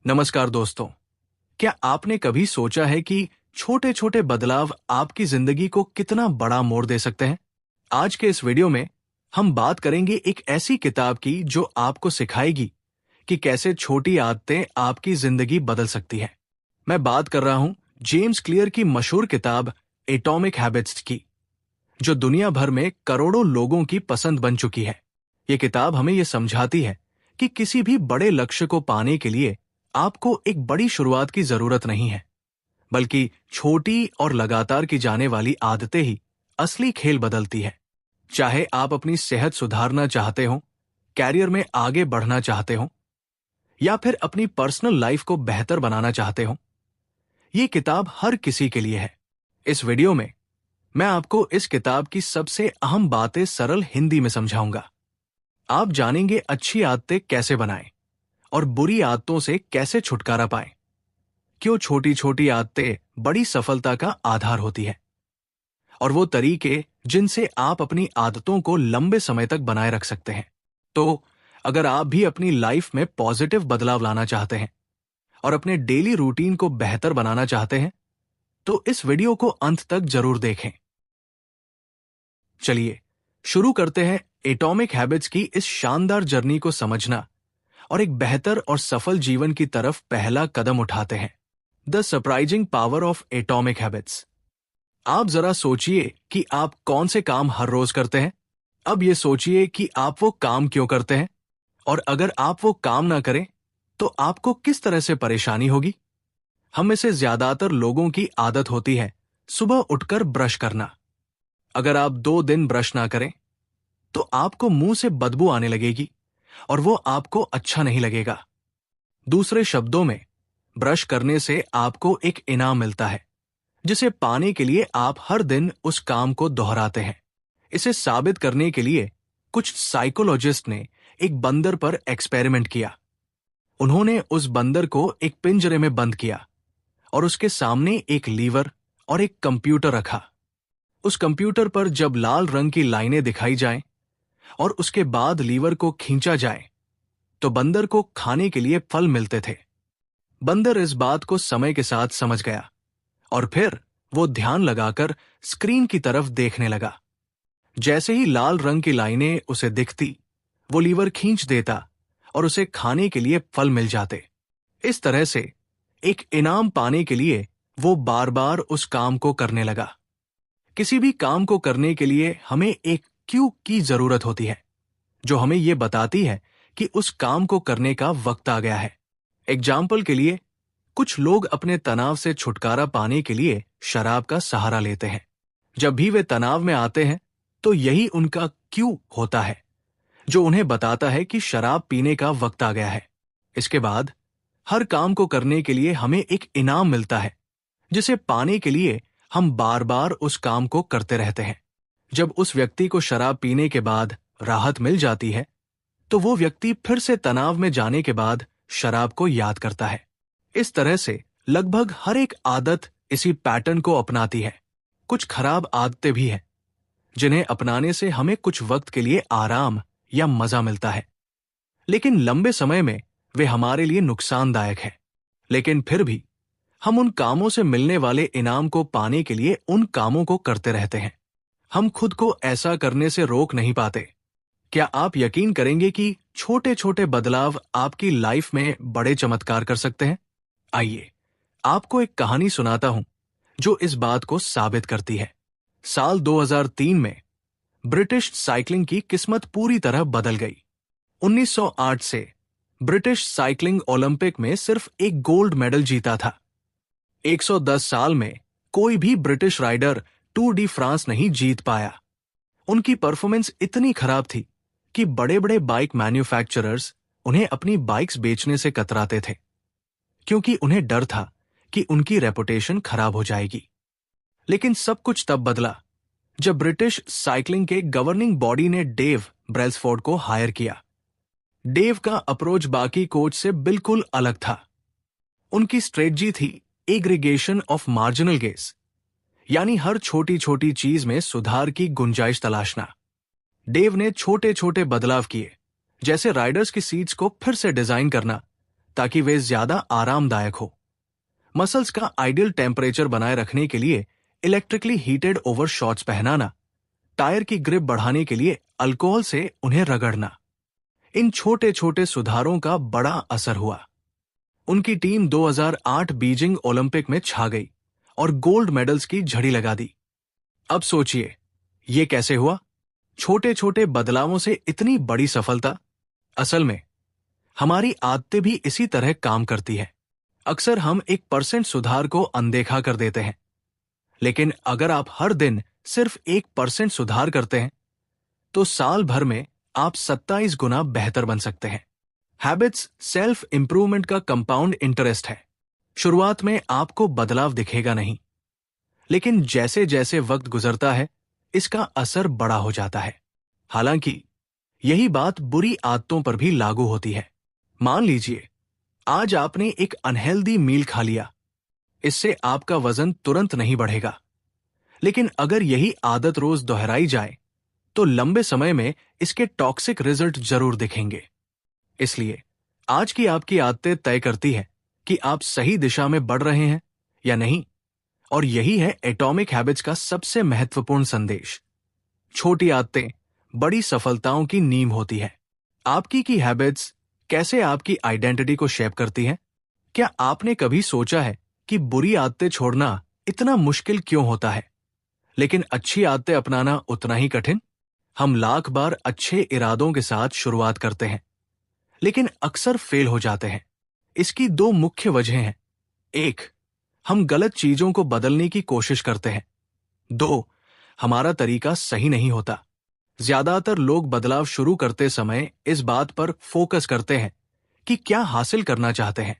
नमस्कार दोस्तों। क्या आपने कभी सोचा है कि छोटे छोटे बदलाव आपकी जिंदगी को कितना बड़ा मोड़ दे सकते हैं? आज के इस वीडियो में हम बात करेंगे एक ऐसी किताब की जो आपको सिखाएगी कि कैसे छोटी आदतें आपकी जिंदगी बदल सकती हैं। मैं बात कर रहा हूं जेम्स क्लियर की मशहूर किताब एटॉमिक हैबिट्स की, जो दुनिया भर में करोड़ों लोगों की पसंद बन चुकी है। ये किताब हमें यह समझाती है कि किसी भी बड़े लक्ष्य को पाने के लिए आपको एक बड़ी शुरुआत की जरूरत नहीं है, बल्कि छोटी और लगातार की जाने वाली आदतें ही असली खेल बदलती है। चाहे आप अपनी सेहत सुधारना चाहते हो, कैरियर में आगे बढ़ना चाहते हो, या फिर अपनी पर्सनल लाइफ को बेहतर बनाना चाहते हो, ये किताब हर किसी के लिए है। इस वीडियो में मैं आपको इस किताब की सबसे अहम बातें सरल हिंदी में समझाऊंगा। आप जानेंगे अच्छी आदतें कैसे बनाएं और बुरी आदतों से कैसे छुटकारा पाएं। क्यों छोटी छोटी आदतें बड़ी सफलता का आधार होती है, और वो तरीके जिनसे आप अपनी आदतों को लंबे समय तक बनाए रख सकते हैं। तो अगर आप भी अपनी लाइफ में पॉजिटिव बदलाव लाना चाहते हैं और अपने डेली रूटीन को बेहतर बनाना चाहते हैं, तो इस वीडियो को अंत तक जरूर देखें। चलिए शुरू करते हैं एटॉमिक हैबिट्स की इस शानदार जर्नी को समझना और एक बेहतर और सफल जीवन की तरफ पहला कदम उठाते हैं। The surprising power of atomic habits. आप जरा सोचिए कि आप कौन से काम हर रोज करते हैं। अब ये सोचिए कि आप वो काम क्यों करते हैं, और अगर आप वो काम ना करें तो आपको किस तरह से परेशानी होगी। हम में से ज्यादातर लोगों की आदत होती है सुबह उठकर ब्रश करना। अगर आप 2 दिन ब्रश ना करें तो आपको मुंह से बदबू आने लगेगी और वो आपको अच्छा नहीं लगेगा। दूसरे शब्दों में, ब्रश करने से आपको एक इनाम मिलता है, जिसे पाने के लिए आप हर दिन उस काम को दोहराते हैं। इसे साबित करने के लिए कुछ साइकोलॉजिस्ट ने एक बंदर पर एक्सपेरिमेंट किया। उन्होंने उस बंदर को एक पिंजरे में बंद किया और उसके सामने एक लीवर और एक कंप्यूटर रखा। उस कंप्यूटर पर जब लाल रंग की लाइनें दिखाई जाएं और उसके बाद लीवर को खींचा जाए तो बंदर को खाने के लिए फल मिलते थे। बंदर इस बात को समय के साथ समझ गया और फिर वो ध्यान लगाकर स्क्रीन की तरफ देखने लगा। जैसे ही लाल रंग की लाइनें उसे दिखती, वो लीवर खींच देता और उसे खाने के लिए फल मिल जाते। इस तरह से एक इनाम पाने के लिए वो बार बार उस काम को करने लगा। किसी भी काम को करने के लिए हमें एक क्यू की जरूरत होती है, जो हमें यह बताती है कि उस काम को करने का वक्त आ गया है। एग्जाम्पल के लिए, कुछ लोग अपने तनाव से छुटकारा पाने के लिए शराब का सहारा लेते हैं। जब भी वे तनाव में आते हैं तो यही उनका क्यू होता है, जो उन्हें बताता है कि शराब पीने का वक्त आ गया है। इसके बाद हर काम को करने के लिए हमें एक इनाम मिलता है, जिसे पाने के लिए हम बार बार उस काम को करते रहते हैं। जब उस व्यक्ति को शराब पीने के बाद राहत मिल जाती है, तो वो व्यक्ति फिर से तनाव में जाने के बाद शराब को याद करता है। इस तरह से लगभग हर एक आदत इसी पैटर्न को अपनाती है। कुछ खराब आदतें भी हैं, जिन्हें अपनाने से हमें कुछ वक्त के लिए आराम या मजा मिलता है, लेकिन लंबे समय में वे हमारे लिए नुकसानदायक है। लेकिन फिर भी हम उन कामों से मिलने वाले इनाम को पाने के लिए उन कामों को करते रहते हैं। हम खुद को ऐसा करने से रोक नहीं पाते। क्या आप यकीन करेंगे कि छोटे छोटे बदलाव आपकी लाइफ में बड़े चमत्कार कर सकते हैं? आइए आपको एक कहानी सुनाता हूं जो इस बात को साबित करती है। साल 2003 में ब्रिटिश साइकिलिंग की किस्मत पूरी तरह बदल गई। 1908 से ब्रिटिश साइकिलिंग ओलंपिक में सिर्फ एक गोल्ड मेडल जीता था। 110 साल में कोई भी British rider Tour de France नहीं जीत पाया। उनकी परफॉर्मेंस इतनी खराब थी कि बड़े बड़े बाइक मैन्युफैक्चरर्स उन्हें अपनी बाइक्स बेचने से कतराते थे, क्योंकि उन्हें डर था कि उनकी रेपुटेशन खराब हो जाएगी। लेकिन सब कुछ तब बदला जब ब्रिटिश साइकिलिंग के गवर्निंग बॉडी ने डेव ब्रेल्सफोर्ड को हायर किया। डेव का अप्रोच बाकी कोच से बिल्कुल अलग था। उनकी स्ट्रेटजी थी एग्रीगेशन ऑफ मार्जिनल गेन्स, यानी हर छोटी छोटी चीज में सुधार की गुंजाइश तलाशना। डेव ने छोटे छोटे बदलाव किए, जैसे राइडर्स की सीट्स को फिर से डिजाइन करना ताकि वे ज्यादा आरामदायक हो। मसल्स का आइडियल टेम्परेचर बनाए रखने के लिए इलेक्ट्रिकली हीटेड ओवर शॉर्ट्स पहनाना, टायर की ग्रिप बढ़ाने के लिए अल्कोहल से उन्हें रगड़ना। इन छोटे छोटे सुधारों का बड़ा असर हुआ। उनकी टीम 2008 बीजिंग ओलंपिक में छा गई और गोल्ड मेडल्स की झड़ी लगा दी। अब सोचिए, ये कैसे हुआ? छोटे छोटे बदलावों से इतनी बड़ी सफलता। असल में हमारी आदतें भी इसी तरह काम करती है। अक्सर हम 1% सुधार को अनदेखा कर देते हैं, लेकिन अगर आप हर दिन सिर्फ 1% सुधार करते हैं तो साल भर में आप 27 गुना बेहतर बन सकते हैं। हैबिट्स सेल्फ इंप्रूवमेंट का कंपाउंड इंटरेस्ट है। शुरुआत में आपको बदलाव दिखेगा नहीं, लेकिन जैसे जैसे वक्त गुजरता है इसका असर बड़ा हो जाता है। हालांकि यही बात बुरी आदतों पर भी लागू होती है। मान लीजिए आज आपने एक अनहेल्दी मील खा लिया। इससे आपका वजन तुरंत नहीं बढ़ेगा, लेकिन अगर यही आदत रोज दोहराई जाए तो लंबे समय में इसके टॉक्सिक रिजल्ट जरूर दिखेंगे। इसलिए आज की आपकी आदतें तय करती है कि आप सही दिशा में बढ़ रहे हैं या नहीं। और यही है एटॉमिक हैबिट्स का सबसे महत्वपूर्ण संदेश। छोटी आदतें बड़ी सफलताओं की नींव होती है। आपकी की हैबिट्स कैसे आपकी आइडेंटिटी को शेप करती हैं? क्या आपने कभी सोचा है कि बुरी आदतें छोड़ना इतना मुश्किल क्यों होता है, लेकिन अच्छी आदतें अपनाना उतना ही कठिन? हम लाख बार अच्छे इरादों के साथ शुरुआत करते हैं, लेकिन अक्सर फेल हो जाते हैं। इसकी दो मुख्य वजह हैं। 1, हम गलत चीजों को बदलने की कोशिश करते हैं। 2, हमारा तरीका सही नहीं होता। ज्यादातर लोग बदलाव शुरू करते समय इस बात पर फोकस करते हैं कि क्या हासिल करना चाहते हैं।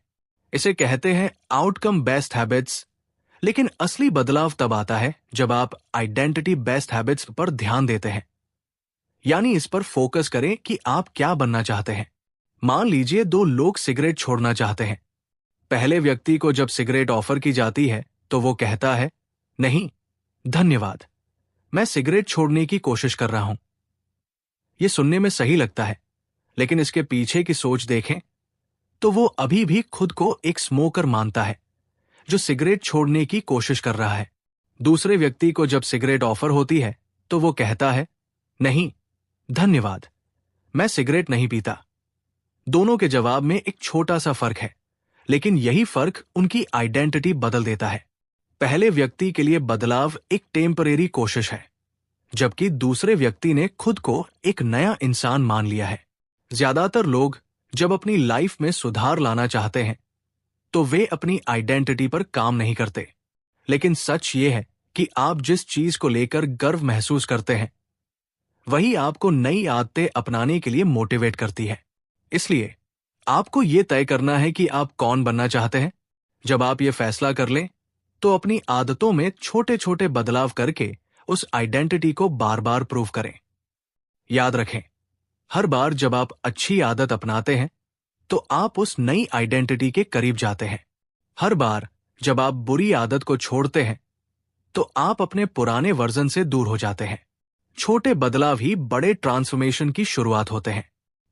इसे कहते हैं आउटकम बेस्ड हैबिट्स। लेकिन असली बदलाव तब आता है जब आप आइडेंटिटी बेस्ड हैबिट्स पर ध्यान देते हैं, यानी इस पर फोकस करें कि आप क्या बनना चाहते हैं। मान लीजिए 2 लोग सिगरेट छोड़ना चाहते हैं। पहले व्यक्ति को जब सिगरेट ऑफर की जाती है तो वो कहता है, नहीं धन्यवाद, मैं सिगरेट छोड़ने की कोशिश कर रहा हूं। ये सुनने में सही लगता है, लेकिन इसके पीछे की सोच देखें तो वो अभी भी खुद को एक स्मोकर मानता है जो सिगरेट छोड़ने की कोशिश कर रहा है। दूसरे व्यक्ति को जब सिगरेट ऑफर होती है तो वो कहता है, नहीं धन्यवाद, मैं सिगरेट नहीं पीता। दोनों के जवाब में एक छोटा सा फर्क है, लेकिन यही फर्क उनकी आइडेंटिटी बदल देता है। पहले व्यक्ति के लिए बदलाव एक टेम्परेरी कोशिश है, जबकि दूसरे व्यक्ति ने खुद को एक नया इंसान मान लिया है। ज्यादातर लोग जब अपनी लाइफ में सुधार लाना चाहते हैं तो वे अपनी आइडेंटिटी पर काम नहीं करते। लेकिन सच ये है कि आप जिस चीज को लेकर गर्व महसूस करते हैं वही आपको नई आदतें अपनाने के लिए मोटिवेट करती है। इसलिए आपको ये तय करना है कि आप कौन बनना चाहते हैं। जब आप ये फैसला कर लें तो अपनी आदतों में छोटे छोटे बदलाव करके उस आइडेंटिटी को बार बार प्रूव करें। याद रखें, हर बार जब आप अच्छी आदत अपनाते हैं तो आप उस नई आइडेंटिटी के करीब जाते हैं। हर बार जब आप बुरी आदत को छोड़ते हैं तो आप अपने पुराने वर्जन से दूर हो जाते हैं। छोटे बदलाव ही बड़े ट्रांसफॉर्मेशन की शुरुआत होते हैं।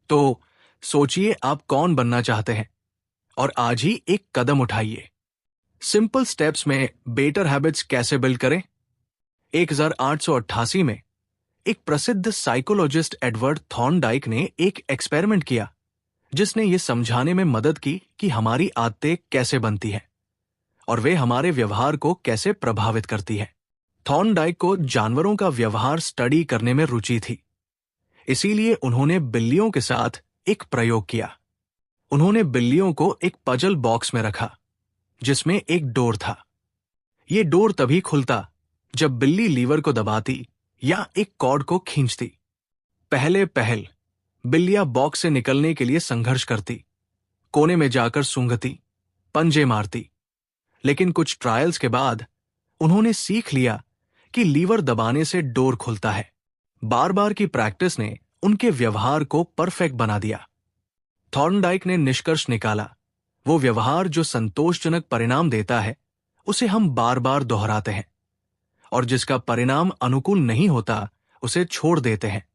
तो सोचिए आप कौन बनना चाहते हैं और आज ही एक कदम उठाइए। सिंपल स्टेप्स में बेटर हैबिट्स कैसे बिल्ड करें। 1888 में एक प्रसिद्ध साइकोलॉजिस्ट एडवर्ड थॉर्नडाइक ने एक एक्सपेरिमेंट किया जिसने ये समझाने में मदद की कि हमारी आदतें कैसे बनती हैं और वे हमारे व्यवहार को कैसे प्रभावित करती हैं। थॉर्नडाइक को जानवरों का व्यवहार स्टडी करने में रुचि थी, इसीलिए उन्होंने बिल्लियों के साथ एक प्रयोग किया। उन्होंने बिल्लियों को एक पजल बॉक्स में रखा जिसमें एक डोर था। ये डोर तभी खुलता जब बिल्ली लीवर को दबाती या एक कॉर्ड को खींचती। पहल बिल्लियां बॉक्स से निकलने के लिए संघर्ष करती, कोने में जाकर सूंघती, पंजे मारती। लेकिन कुछ ट्रायल्स के बाद उन्होंने सीख लिया कि लीवर दबाने से डोर खुलता है। बार बार की प्रैक्टिस ने उनके व्यवहार को परफेक्ट बना दिया। थॉर्नडाइक ने निष्कर्ष निकाला, वो व्यवहार जो संतोषजनक परिणाम देता है उसे हम बार बार दोहराते हैं और जिसका परिणाम अनुकूल नहीं होता उसे छोड़ देते हैं।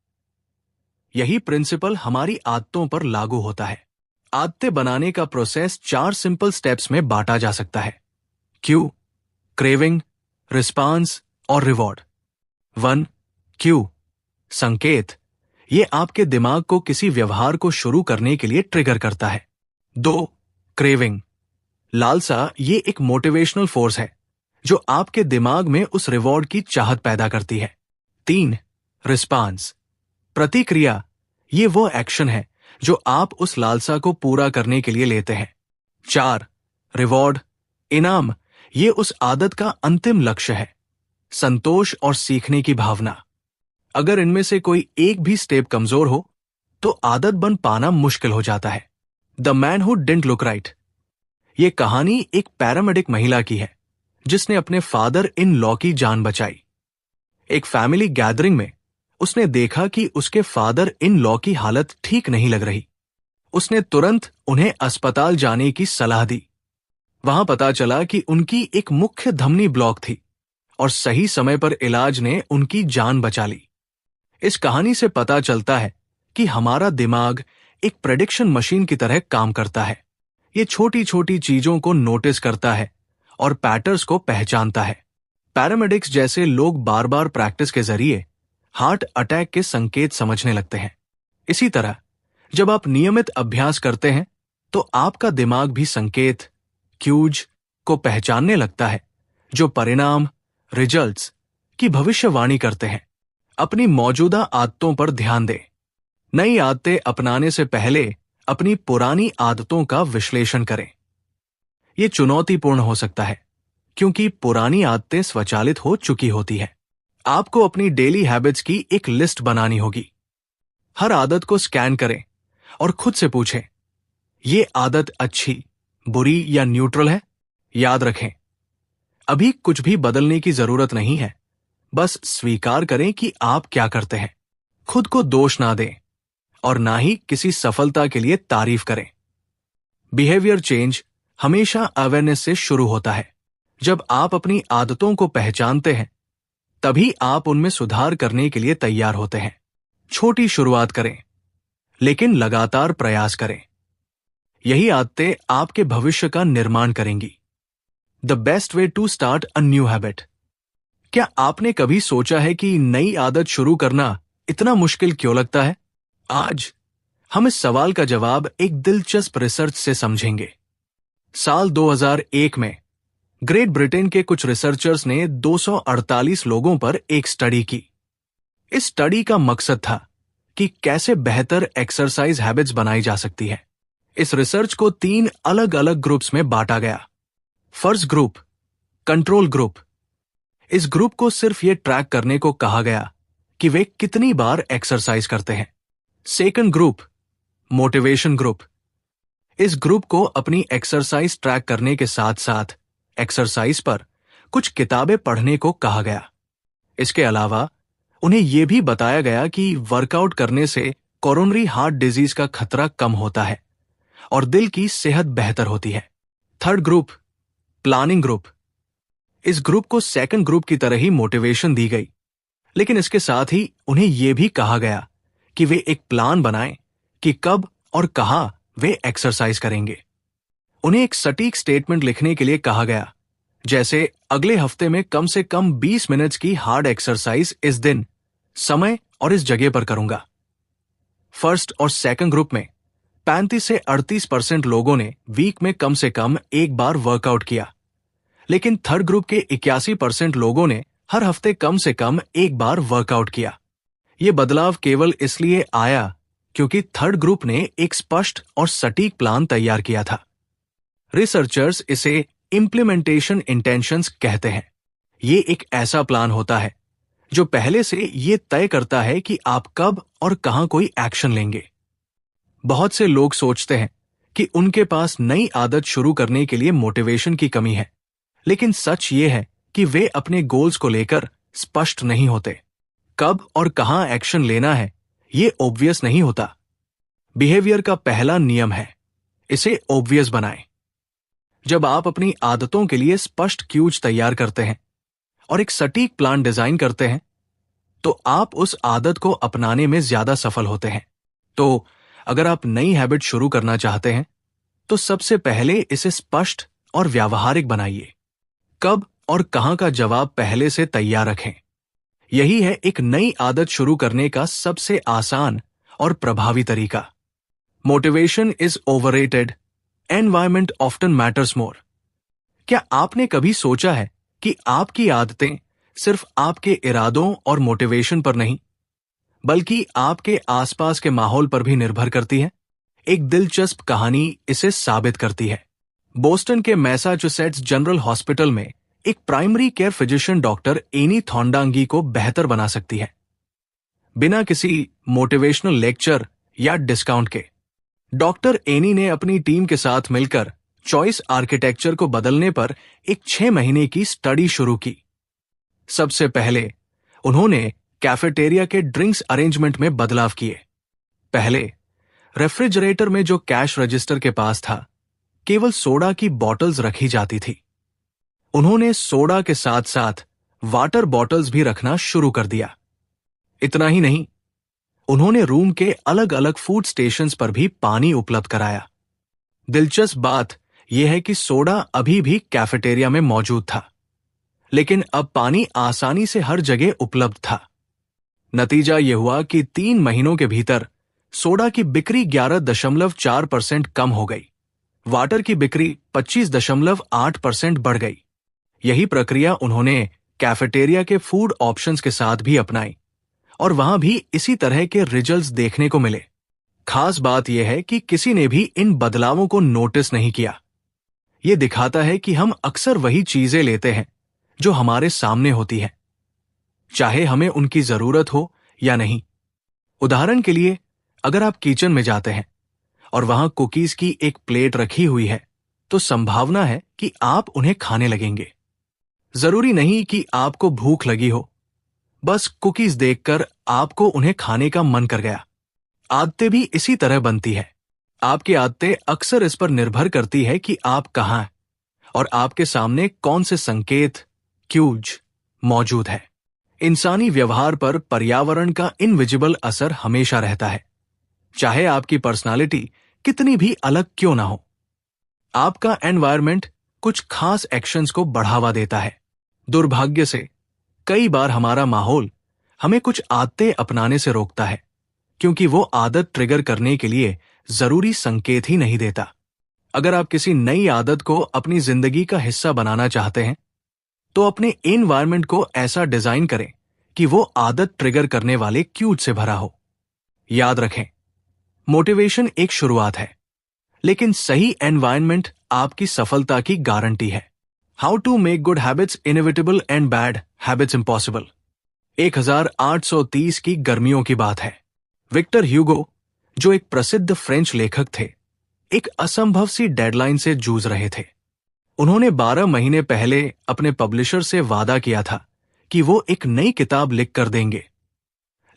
यही प्रिंसिपल हमारी आदतों पर लागू होता है। आदतें बनाने का प्रोसेस 4 सिंपल स्टेप्स में बांटा जा सकता है। क्यू, क्रेविंग, रिस्पांस और रिवॉर्ड। 1. क्यू, संकेत। ये आपके दिमाग को किसी व्यवहार को शुरू करने के लिए ट्रिगर करता है। 2. क्रेविंग, लालसा। ये एक मोटिवेशनल फोर्स है जो आपके दिमाग में उस रिवॉर्ड की चाहत पैदा करती है। 3. रिस्पांस, प्रतिक्रिया। ये वो एक्शन है जो आप उस लालसा को पूरा करने के लिए लेते हैं। 4. रिवॉर्ड, इनाम। ये उस आदत का अंतिम लक्ष्य है, संतोष और सीखने की भावना। अगर इनमें से कोई एक भी स्टेप कमजोर हो तो आदत बन पाना मुश्किल हो जाता है। The man who didn't look right. ये कहानी एक पैरामेडिक महिला की है जिसने अपने फादर इन लॉ की जान बचाई। एक फैमिली गैदरिंग में उसने देखा कि उसके फादर इन लॉ की हालत ठीक नहीं लग रही। उसने तुरंत उन्हें अस्पताल जाने की सलाह दी। वहां पता चला कि उनकी एक मुख्य धमनी ब्लॉक थी और सही समय पर इलाज ने उनकी जान बचा ली। इस कहानी से पता चलता है कि हमारा दिमाग एक प्रेडिक्शन मशीन की तरह काम करता है। ये छोटी छोटी चीजों को नोटिस करता है और पैटर्न्स को पहचानता है। पैरामेडिक्स जैसे लोग बार बार प्रैक्टिस के जरिए हार्ट अटैक के संकेत समझने लगते हैं। इसी तरह जब आप नियमित अभ्यास करते हैं तो आपका दिमाग भी संकेत, क्यूज को पहचानने लगता है जो परिणाम, रिजल्ट्स की भविष्यवाणी करते हैं। अपनी मौजूदा आदतों पर ध्यान दें। नई आदतें अपनाने से पहले अपनी पुरानी आदतों का विश्लेषण करें। यह चुनौतीपूर्ण हो सकता है क्योंकि पुरानी आदतें स्वचालित हो चुकी होती है। आपको अपनी डेली हैबिट्स की एक लिस्ट बनानी होगी। हर आदत को स्कैन करें और खुद से पूछें, ये आदत अच्छी, बुरी या न्यूट्रल है? याद रखें, अभी कुछ भी बदलने की जरूरत नहीं है। बस स्वीकार करें कि आप क्या करते हैं। खुद को दोष ना दें और ना ही किसी सफलता के लिए तारीफ करें। बिहेवियर चेंज हमेशा अवेयरनेस से शुरू होता है। जब आप अपनी आदतों को पहचानते हैं तभी आप उनमें सुधार करने के लिए तैयार होते हैं। छोटी शुरुआत करें लेकिन लगातार प्रयास करें। यही आदतें आपके भविष्य का निर्माण करेंगी। The best way to start a new habit. क्या आपने कभी सोचा है कि नई आदत शुरू करना इतना मुश्किल क्यों लगता है? आज हम इस सवाल का जवाब एक दिलचस्प रिसर्च से समझेंगे। साल 2001 में ग्रेट ब्रिटेन के कुछ रिसर्चर्स ने 248 लोगों पर एक स्टडी की। इस स्टडी का मकसद था कि कैसे बेहतर एक्सरसाइज हैबिट्स बनाई जा सकती है। इस रिसर्च को 3 अलग अलग ग्रुप्स में बांटा गया। First group, control group. इस ग्रुप को सिर्फ ये ट्रैक करने को कहा गया कि वे कितनी बार एक्सरसाइज करते हैं। Second group, motivation group. इस ग्रुप को अपनी एक्सरसाइज ट्रैक करने के साथ साथ एक्सरसाइज पर कुछ किताबें पढ़ने को कहा गया। इसके अलावा उन्हें यह भी बताया गया कि वर्कआउट करने से कोरोनरी हार्ट डिजीज का खतरा कम होता है और दिल की सेहत बेहतर होती है। Third group, planning group. इस ग्रुप को सेकंड ग्रुप की तरह ही मोटिवेशन दी गई, लेकिन इसके साथ ही उन्हें यह भी कहा गया कि वे एक प्लान बनाएं कि कब और कहां वे एक्सरसाइज करेंगे। उन्हें एक सटीक स्टेटमेंट लिखने के लिए कहा गया, जैसे अगले हफ्ते में कम से कम 20 मिनट्स की हार्ड एक्सरसाइज इस दिन, समय और इस जगह पर करूंगा। फर्स्ट और सेकंड ग्रुप में 35 से 38% लोगों ने वीक में कम से कम एक बार वर्कआउट किया, लेकिन थर्ड ग्रुप के 81% लोगों ने हर हफ्ते कम से कम एक बार वर्कआउट किया। यह बदलाव केवल इसलिए आया क्योंकि थर्ड ग्रुप ने एक स्पष्ट और सटीक प्लान तैयार किया था। रिसर्चर्स इसे इम्प्लीमेंटेशन इंटेंशंस कहते हैं। ये एक ऐसा प्लान होता है जो पहले से ये तय करता है कि आप कब और कहां कोई एक्शन लेंगे। बहुत से लोग सोचते हैं कि उनके पास नई आदत शुरू करने के लिए मोटिवेशन की कमी है, लेकिन सच ये है कि वे अपने गोल्स को लेकर स्पष्ट नहीं होते। कब और कहां एक्शन लेना है ये ऑब्वियस नहीं होता। बिहेवियर का पहला नियम है, इसे ऑब्वियस बनाएं। जब आप अपनी आदतों के लिए स्पष्ट क्यूज तैयार करते हैं और एक सटीक प्लान डिजाइन करते हैं तो आप उस आदत को अपनाने में ज्यादा सफल होते हैं। तो अगर आप नई हैबिट शुरू करना चाहते हैं तो सबसे पहले इसे स्पष्ट और व्यावहारिक बनाइए। कब और कहां का जवाब पहले से तैयार रखें। यही है एक नई आदत शुरू करने का सबसे आसान और प्रभावी तरीका। Motivation is overrated, environment often matters more. क्या आपने कभी सोचा है कि आपकी आदतें सिर्फ आपके इरादों और मोटिवेशन पर नहीं, बल्कि आपके आसपास के माहौल पर भी निर्भर करती हैं? एक दिलचस्प कहानी इसे साबित करती है। बोस्टन के मैसाचुसेट्स जनरल हॉस्पिटल में एक primary care physician doctor Annie थॉन्डांगी को बेहतर बना सकती है, बिना किसी मोटिवेशनल लेक्चर या डिस्काउंट के। डॉक्टर एनी ने अपनी टीम के साथ मिलकर चॉइस आर्किटेक्चर को बदलने पर एक 6 महीने की स्टडी शुरू की। सबसे पहले उन्होंने कैफेटेरिया के ड्रिंक्स अरेंजमेंट में बदलाव किए। पहले रेफ्रिजरेटर में जो कैश रजिस्टर के पास था, केवल सोडा की बॉटल्स रखी जाती थी। उन्होंने सोडा के साथ साथ वाटर बॉटल्स भी रखना शुरू कर दिया। इतना ही नहीं, उन्होंने रूम के अलग अलग फूड स्टेशंस पर भी पानी उपलब्ध कराया। दिलचस्प बात यह है कि सोडा अभी भी कैफेटेरिया में मौजूद था, लेकिन अब पानी आसानी से हर जगह उपलब्ध था। नतीजा यह हुआ कि 3 महीनों के भीतर सोडा की बिक्री 11.4% कम हो गई। वाटर की बिक्री 25.8% बढ़ गई। यही प्रक्रिया उन्होंने कैफेटेरिया के फूड ऑप्शंस के साथ भी अपनाई और वहां भी इसी तरह के रिजल्ट्स देखने को मिले। खास बात यह है कि किसी ने भी इन बदलावों को नोटिस नहीं किया। यह दिखाता है कि हम अक्सर वही चीजें लेते हैं जो हमारे सामने होती हैं, चाहे हमें उनकी जरूरत हो या नहीं। उदाहरण के लिए, अगर आप किचन में जाते हैं और वहां कुकीज की एक प्लेट रखी हुई है, तो संभावना है कि आप उन्हें खाने लगेंगे। जरूरी नहीं कि आपको भूख लगी हो, बस कुकीज देखकर आपको उन्हें खाने का मन कर गया। आदतें भी इसी तरह बनती है। आपकी आदतें अक्सर इस पर निर्भर करती है कि आप कहां हैं और आपके सामने कौन से संकेत, क्यूज मौजूद है। इंसानी व्यवहार पर पर्यावरण का इनविजिबल असर हमेशा रहता है, चाहे आपकी पर्सनालिटी कितनी भी अलग क्यों ना हो। आपका एनवायरनमेंट कुछ खास एक्शंस को बढ़ावा देता है। दुर्भाग्य से कई बार हमारा माहौल हमें कुछ आदतें अपनाने से रोकता है, क्योंकि वो आदत ट्रिगर करने के लिए जरूरी संकेत ही नहीं देता। अगर आप किसी नई आदत को अपनी जिंदगी का हिस्सा बनाना चाहते हैं, तो अपने एनवायरनमेंट को ऐसा डिजाइन करें कि वो आदत ट्रिगर करने वाले क्यूज से भरा हो। याद रखें, मोटिवेशन एक शुरुआत है, लेकिन सही एनवायरनमेंट आपकी सफलता की गारंटी है। How to make good habits inevitable and bad habits impossible. 1830 की गर्मियों की बात है। विक्टर ह्यूगो, जो एक प्रसिद्ध फ्रेंच लेखक थे, एक असंभव सी डेडलाइन से जूझ रहे थे। उन्होंने 12 महीने पहले अपने पब्लिशर से वादा किया था कि वो एक नई किताब लिख कर देंगे,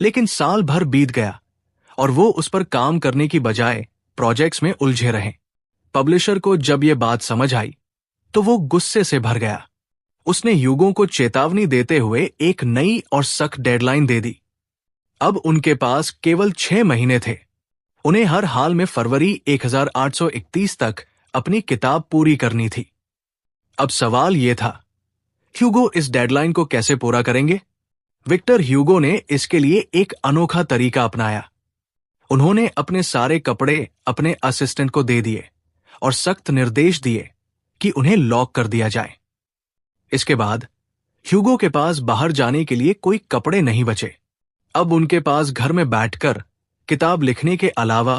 लेकिन साल भर बीत गया और वो उस पर काम करने की बजाय प्रोजेक्ट्स में उलझे रहे। पब्लिशर को जब ये बात समझ आई तो वो गुस्से से भर गया। उसने ह्यूगो को चेतावनी देते हुए एक नई और सख्त डेडलाइन दे दी। अब उनके पास केवल 6 महीने थे। उन्हें हर हाल में फरवरी 1831 तक अपनी किताब पूरी करनी थी। अब सवाल यह था, ह्यूगो इस डेडलाइन को कैसे पूरा करेंगे? विक्टर ह्यूगो ने इसके लिए एक अनोखा तरीका अपनाया। उन्होंने अपने सारे कपड़े अपने असिस्टेंट को दे दिए और सख्त निर्देश दिए कि उन्हें लॉक कर दिया जाए। इसके बाद ह्यूगो के पास बाहर जाने के लिए कोई कपड़े नहीं बचे। अब उनके पास घर में बैठकर किताब लिखने के अलावा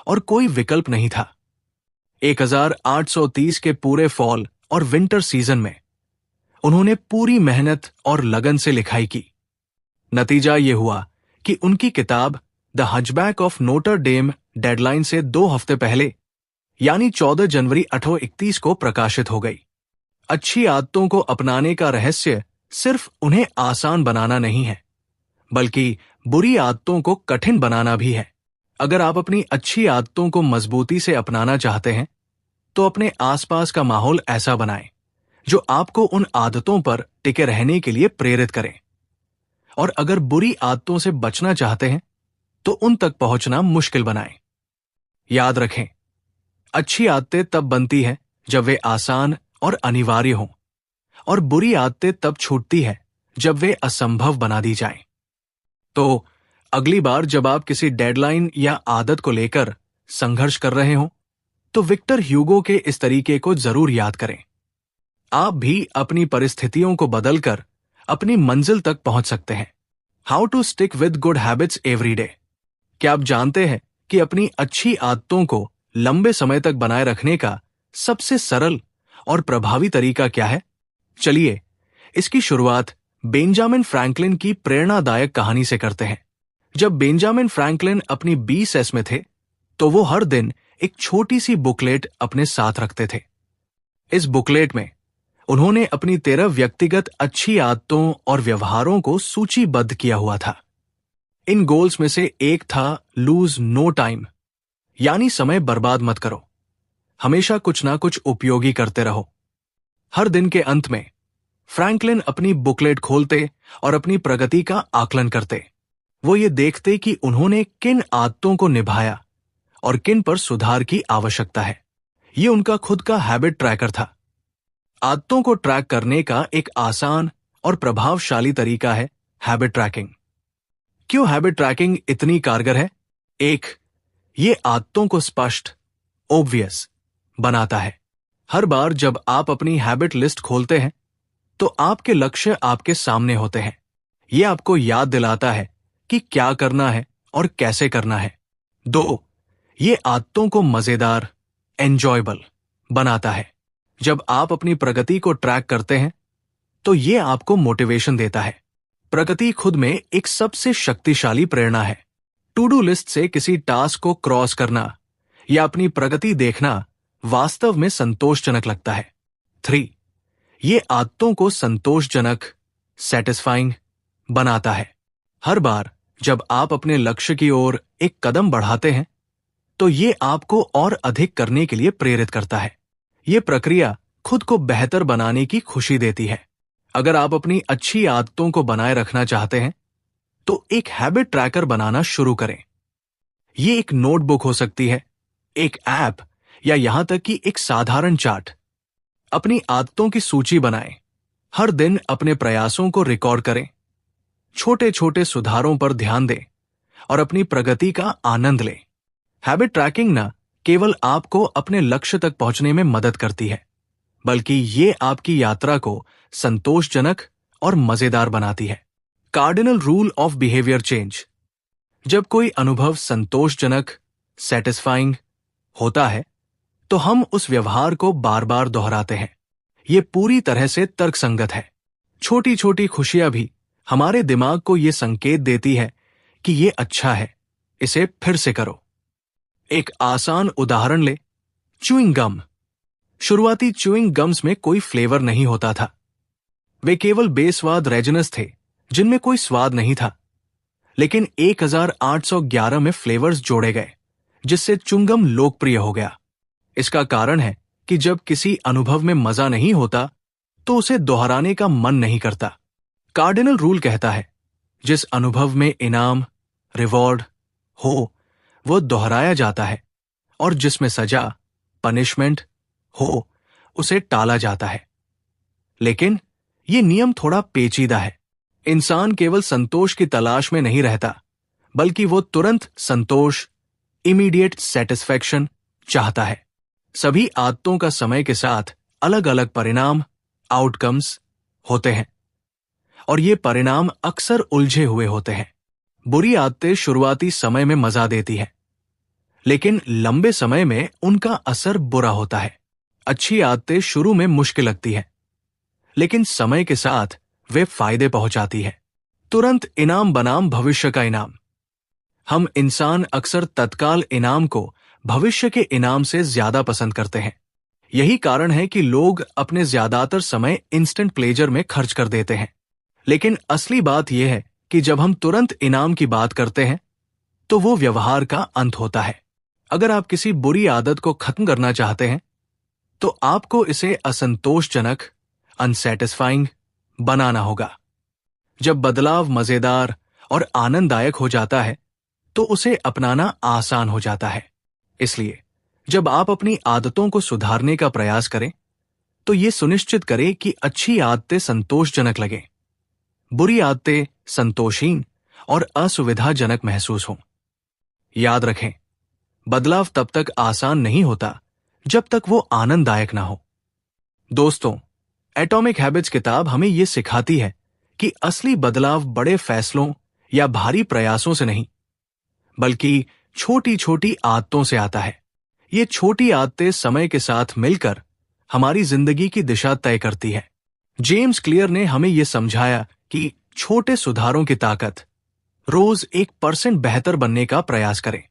और कोई विकल्प नहीं था। 1830 के पूरे फॉल और विंटर सीजन में उन्होंने पूरी मेहनत और लगन से लिखाई की। नतीजा यह हुआ कि उनकी किताब the hunchback of Notre Dame deadline से 2 हफ्ते पहले, यानी 14 जनवरी 1831 को प्रकाशित हो गई। अच्छी आदतों को अपनाने का रहस्य सिर्फ उन्हें आसान बनाना नहीं है, बल्कि बुरी आदतों को कठिन बनाना भी है। अगर आप अपनी अच्छी आदतों को मजबूती से अपनाना चाहते हैं, तो अपने आसपास का माहौल ऐसा बनाएं जो आपको उन आदतों पर टिके रहने के लिए प्रेरित करें। और अगर बुरी आदतों से बचना चाहते हैं, तो उन तक पहुंचना मुश्किल बनाएं। याद रखें, अच्छी आदतें तब बनती हैं जब वे आसान और अनिवार्य हों, और बुरी आदतें तब छूटती हैं जब वे असंभव बना दी जाएं। तो अगली बार जब आप किसी डेडलाइन या आदत को लेकर संघर्ष कर रहे हो, तो विक्टर ह्यूगो के इस तरीके को जरूर याद करें। आप भी अपनी परिस्थितियों को बदलकर अपनी मंजिल तक पहुंच सकते हैं। How to stick with good habits every day. क्या आप जानते हैं कि अपनी अच्छी आदतों को लंबे समय तक बनाए रखने का सबसे सरल और प्रभावी तरीका क्या है? चलिए इसकी शुरुआत बेंजामिन फ्रैंकलिन की प्रेरणादायक कहानी से करते हैं। जब बेंजामिन फ्रैंकलिन अपनी 20 में थे, तो वो हर दिन एक छोटी सी बुकलेट अपने साथ रखते थे। इस बुकलेट में उन्होंने अपनी 13 व्यक्तिगत अच्छी आदतों और व्यवहारों को सूचीबद्ध किया हुआ था। इन गोल्स में से एक था लूज नो टाइम, यानी समय बर्बाद मत करो, हमेशा कुछ ना कुछ उपयोगी करते रहो। हर दिन के अंत में फ्रैंकलिन अपनी बुकलेट खोलते और अपनी प्रगति का आकलन करते। वो ये देखते कि उन्होंने किन आदतों को निभाया और किन पर सुधार की आवश्यकता है। ये उनका खुद का हैबिट ट्रैकर था। आदतों को ट्रैक करने का एक आसान और प्रभावशाली तरीका है हैबिट ट्रैकिंग। क्यों हैबिट ट्रैकिंग इतनी कारगर है? एक, ये आदतों को स्पष्ट, ऑब्वियस बनाता है। हर बार जब आप अपनी हैबिट लिस्ट खोलते हैं, तो आपके लक्ष्य आपके सामने होते हैं। ये आपको याद दिलाता है कि क्या करना है और कैसे करना है। 2, ये आदतों को मजेदार, एंजॉयबल बनाता है। जब आप अपनी प्रगति को ट्रैक करते हैं, तो ये आपको मोटिवेशन देता है। प्रगति खुद में एक सबसे शक्तिशाली प्रेरणा है। टू डू लिस्ट से किसी टास्क को क्रॉस करना या अपनी प्रगति देखना वास्तव में संतोषजनक लगता है। 3, ये आदतों को संतोषजनक, सेटिस्फाइंग बनाता है। हर बार जब आप अपने लक्ष्य की ओर एक कदम बढ़ाते हैं, तो ये आपको और अधिक करने के लिए प्रेरित करता है। ये प्रक्रिया खुद को बेहतर बनाने की खुशी देती है। अगर आप अपनी अच्छी आदतों को बनाए रखना चाहते हैं, तो एक हैबिट ट्रैकर बनाना शुरू करें। ये एक नोटबुक हो सकती है, एक ऐप, या यहां तक कि एक साधारण चार्ट। अपनी आदतों की सूची बनाएं। हर दिन अपने प्रयासों को रिकॉर्ड करें। छोटे छोटे सुधारों पर ध्यान दें और अपनी प्रगति का आनंद लें। हैबिट ट्रैकिंग न केवल आपको अपने लक्ष्य तक पहुंचने में मदद करती है, बल्कि ये आपकी यात्रा को संतोषजनक और मजेदार बनाती है। Cardinal rule of behaviour change. जब कोई अनुभव संतोषजनक, सेटिस्फाइंग होता है, तो हम उस व्यवहार को बार बार दोहराते हैं। ये पूरी तरह से तर्कसंगत है। छोटी छोटी खुशियां भी हमारे दिमाग को ये संकेत देती है कि ये अच्छा है, इसे फिर से करो। एक आसान उदाहरण ले, च्यूइंग गम। शुरुआती च्यूइंग गम्स में कोई फ्लेवर नहीं होता था। वे केवल बेस्वाद रेजिनस थे जिनमें कोई स्वाद नहीं था। लेकिन 1811 में फ्लेवर्स जोड़े गए, जिससे च्युइंगम लोकप्रिय हो गया। इसका कारण है कि जब किसी अनुभव में मजा नहीं होता, तो उसे दोहराने का मन नहीं करता। कार्डिनल रूल कहता है, जिस अनुभव में इनाम, रिवॉर्ड हो, वो दोहराया जाता है, और जिसमें सजा, पनिशमेंट हो, उसे टाला जाता है। लेकिन ये नियम थोड़ा पेचीदा है। इंसान केवल संतोष की तलाश में नहीं रहता, बल्कि वो तुरंत संतोष, इमीडिएट सेटिस्फैक्शन चाहता है। सभी आदतों का समय के साथ अलग अलग परिणाम, आउटकम्स होते हैं, और ये परिणाम अक्सर उलझे हुए होते हैं। बुरी आदतें शुरुआती समय में मजा देती हैं, लेकिन लंबे समय में उनका असर बुरा होता है। अच्छी आदतें शुरू में मुश्किल लगती हैं, लेकिन समय के साथ वे फायदे पहुंचाती है। तुरंत इनाम बनाम भविष्य का इनाम। हम इंसान अक्सर तत्काल इनाम को भविष्य के इनाम से ज्यादा पसंद करते हैं। यही कारण है कि लोग अपने ज्यादातर समय इंस्टेंट प्लेजर में खर्च कर देते हैं। लेकिन असली बात यह है कि जब हम तुरंत इनाम की बात करते हैं, तो वो व्यवहार का अंत होता है। अगर आप किसी बुरी आदत को खत्म करना चाहते हैं, तो आपको इसे असंतोषजनक, अनसेटिस्फाइंग बनाना होगा। जब बदलाव मजेदार और आनंददायक हो जाता है, तो उसे अपनाना आसान हो जाता है। इसलिए जब आप अपनी आदतों को सुधारने का प्रयास करें, तो ये सुनिश्चित करें कि अच्छी आदतें संतोषजनक लगें, बुरी आदतें संतोषहीन और असुविधाजनक महसूस हों। याद रखें, बदलाव तब तक आसान नहीं होता जब तक वो आनंददायक ना हो। दोस्तों, एटॉमिक हैबिट्स किताब हमें ये सिखाती है कि असली बदलाव बड़े फैसलों या भारी प्रयासों से नहीं, बल्कि छोटी छोटी आदतों से आता है। ये छोटी आदतें समय के साथ मिलकर हमारी जिंदगी की दिशा तय करती है। जेम्स क्लियर ने हमें यह समझाया कि छोटे सुधारों की ताकत। रोज 1% बेहतर बनने का प्रयास करें।